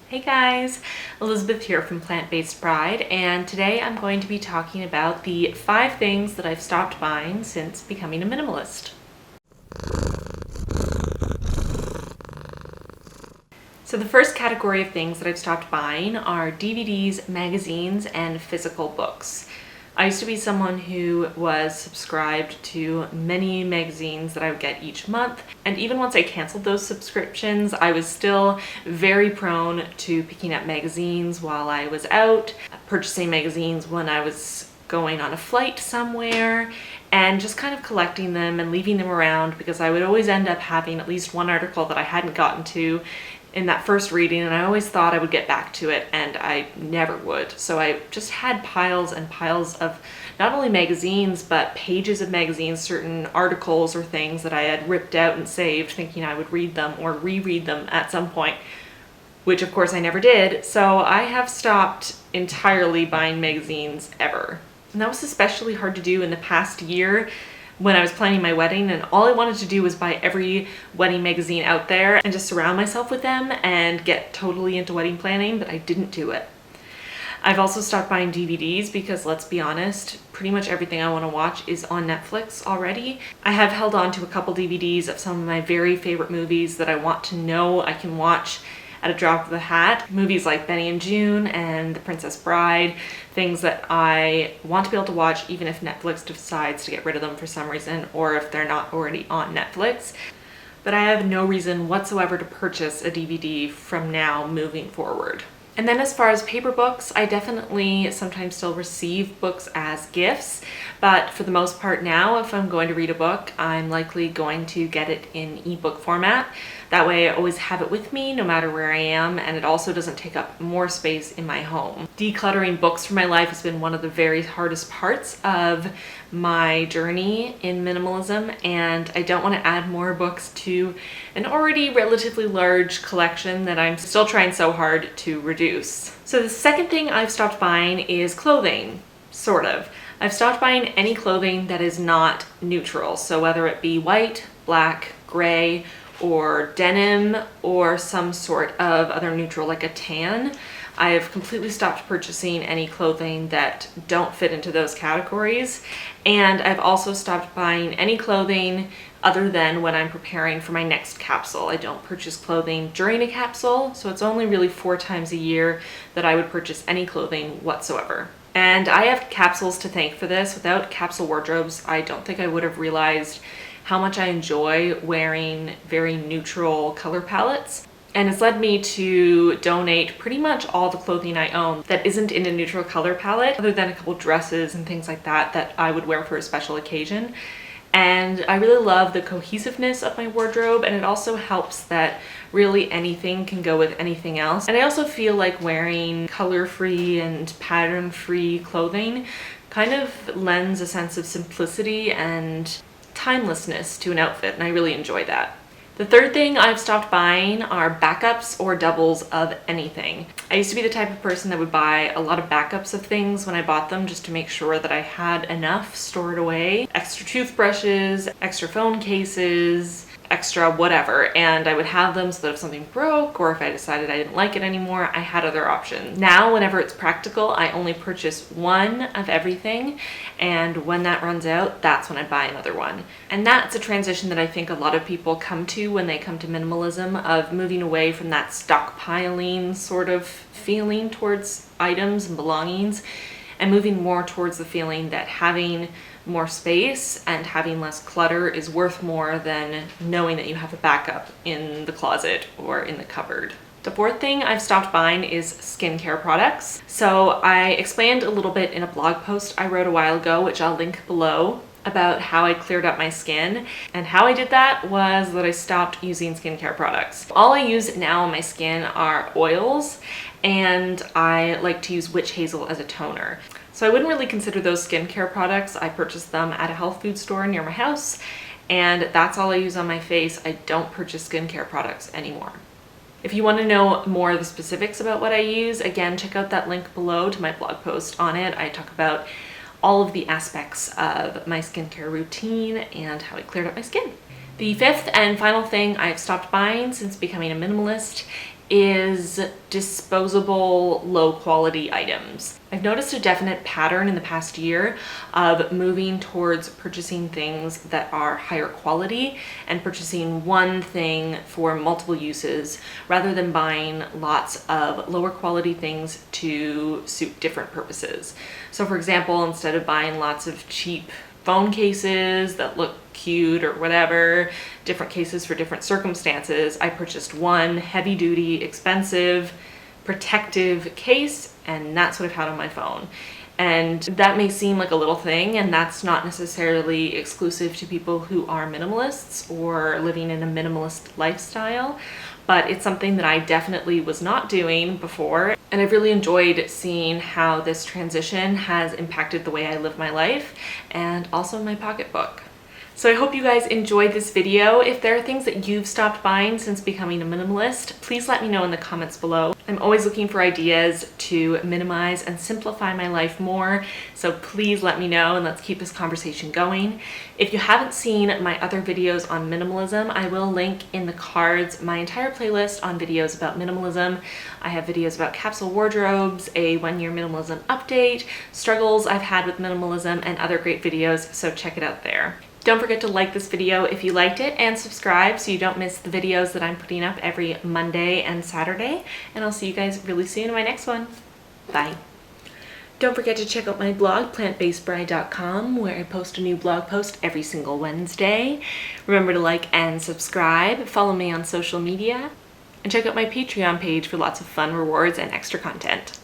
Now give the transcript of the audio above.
Hey guys, Elizabeth here from Plant-Based Bride, and today I'm going to be talking about the 5 things that I've stopped buying since becoming a minimalist. So the first category of things that I've stopped buying are DVDs, magazines, and physical books. I used to be someone who was subscribed to many magazines that I would get each month, and even once I canceled those subscriptions, I was still very prone to picking up magazines while I was out, purchasing magazines when I was going on a flight somewhere, and just kind of collecting them and leaving them around because I would always end up having at least one article that I hadn't gotten to in that first reading, and I always thought I would get back to it, and I never would. So I just had piles and piles of not only magazines, but pages of magazines, certain articles or things that I had ripped out and saved, thinking I would read them or reread them at some point, which of course I never did. So I have stopped entirely buying magazines ever. And that was especially hard to do in the past year when I was planning my wedding, and all I wanted to do was buy every wedding magazine out there and just surround myself with them and get totally into wedding planning, but I didn't do it. I've also stopped buying DVDs because, let's be honest, pretty much everything I want to watch is on Netflix already. I have held on to a couple DVDs of some of my very favorite movies that I want to know I can watch at a drop of the hat. Movies like Benny and June and The Princess Bride, things that I want to be able to watch even if Netflix decides to get rid of them for some reason, or if they're not already on Netflix. But I have no reason whatsoever to purchase a DVD from now moving forward. And then as far as paper books, I definitely sometimes still receive books as gifts, but for the most part now, if I'm going to read a book, I'm likely going to get it in ebook format. That way I always have it with me no matter where I am, and it also doesn't take up more space in my home. Decluttering books from my life has been one of the very hardest parts of my journey in minimalism, and I don't want to add more books to an already relatively large collection that I'm still trying so hard to reduce. So the second thing I've stopped buying is clothing, sort of. I've stopped buying any clothing that is not neutral, so whether it be white, black, gray, or denim, or some sort of other neutral like a tan. I have completely stopped purchasing any clothing that don't fit into those categories, and I've also stopped buying any clothing other than when I'm preparing for my next capsule. I don't purchase clothing during a capsule, so it's only really 4 times a year that I would purchase any clothing whatsoever. And I have capsules to thank for this. Without capsule wardrobes, I don't think I would have realized how much I enjoy wearing very neutral color palettes. And it's led me to donate pretty much all the clothing I own that isn't in a neutral color palette, other than a couple dresses and things like that that I would wear for a special occasion. And I really love the cohesiveness of my wardrobe, and it also helps that really anything can go with anything else. And I also feel like wearing color-free and pattern-free clothing kind of lends a sense of simplicity and timelessness to an outfit, and I really enjoy that. The third thing I've stopped buying are backups or doubles of anything. I used to be the type of person that would buy a lot of backups of things when I bought them just to make sure that I had enough stored away. Extra toothbrushes, extra phone cases, extra whatever, and I would have them so that if something broke or if I decided I didn't like it anymore, I had other options. Now, whenever it's practical, I only purchase one of everything, and when that runs out, that's when I buy another one. And that's a transition that I think a lot of people come to when they come to minimalism, of moving away from that stockpiling sort of feeling towards items and belongings, and moving more towards the feeling that having more space and having less clutter is worth more than knowing that you have a backup in the closet or in the cupboard. The fourth thing I've stopped buying is skincare products. So I explained a little bit in a blog post I wrote a while ago, which I'll link below, about how I cleared up my skin. And how I did that was that I stopped using skincare products. All I use now on my skin are oils, and I like to use witch hazel as a toner. So I wouldn't really consider those skincare products. I purchased them at a health food store near my house, and that's all I use on my face. I don't purchase skincare products anymore. If you want to know more of the specifics about what I use, again, check out that link below to my blog post on it. I talk about all of the aspects of my skincare routine and how I cleared up my skin. The fifth and final thing I've stopped buying since becoming a minimalist is disposable, low quality items. I've noticed a definite pattern in the past year of moving towards purchasing things that are higher quality and purchasing one thing for multiple uses rather than buying lots of lower quality things to suit different purposes. So for example, instead of buying lots of cheap phone cases that look cute or whatever, different cases for different circumstances, I purchased one heavy duty, expensive, protective case, and that's what I've had on my phone. And that may seem like a little thing, and that's not necessarily exclusive to people who are minimalists or living in a minimalist lifestyle, but it's something that I definitely was not doing before. And I've really enjoyed seeing how this transition has impacted the way I live my life and also my pocketbook. So I hope you guys enjoyed this video. If there are things that you've stopped buying since becoming a minimalist, please let me know in the comments below. I'm always looking for ideas to minimize and simplify my life more, so please let me know and let's keep this conversation going. If you haven't seen my other videos on minimalism, I will link in the cards my entire playlist on videos about minimalism. I have videos about capsule wardrobes, a 1-year minimalism update, struggles I've had with minimalism, and other great videos, so check it out there. Don't forget to like this video if you liked it and subscribe so you don't miss the videos that I'm putting up every Monday and Saturday. And I'll see you guys really soon in my next one. Bye. Don't forget to check out my blog, plantbasedbride.com, where I post a new blog post every single Wednesday. Remember to like and subscribe, follow me on social media, and check out my Patreon page for lots of fun rewards and extra content.